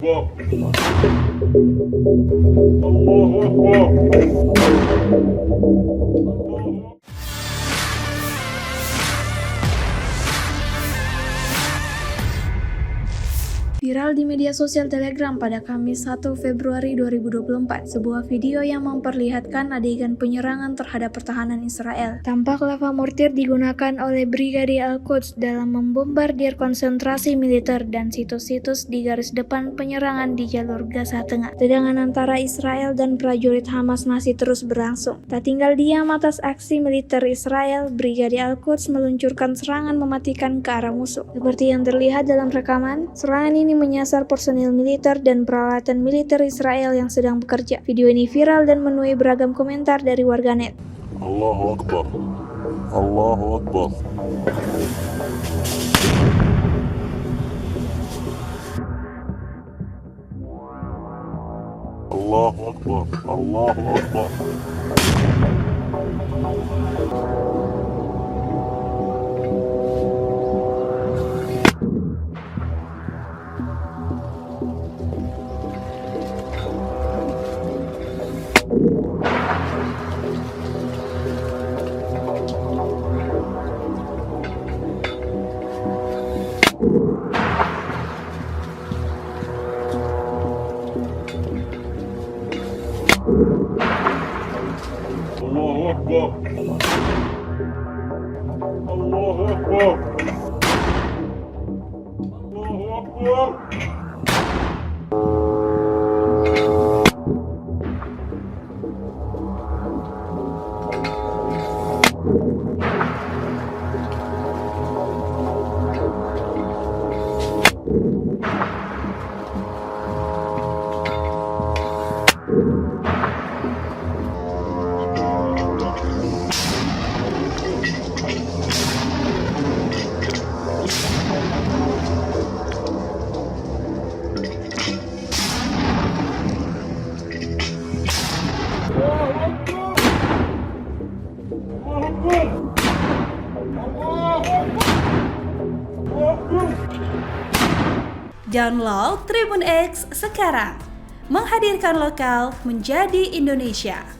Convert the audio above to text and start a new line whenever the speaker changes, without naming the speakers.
Allahu Akbar.
Viral di media sosial Telegram pada Kamis 1 Februari 2024, sebuah video yang memperlihatkan adegan penyerangan terhadap pertahanan Israel. Tampak lava mortir digunakan oleh Brigade Al-Quds dalam membombardir konsentrasi militer dan situs-situs di garis depan penyerangan di jalur Gaza Tengah. Tegangan antara Israel dan prajurit Hamas masih terus berlangsung. Tak tinggal diam atas aksi militer Israel, Brigade Al-Quds meluncurkan serangan mematikan ke arah musuh. Seperti yang terlihat dalam rekaman, serangan ini menyasar personil militer dan peralatan militer Israel yang sedang bekerja. Video ini viral dan menuai beragam komentar dari warganet.
Allahu Akbar. Allahu Akbar. Allahu Akbar. Allahu Akbar. Allahu Akbar. Allahu Akbar. Allahu Akbar.
Download Tribun X sekarang, menghadirkan lokal menjadi Indonesia.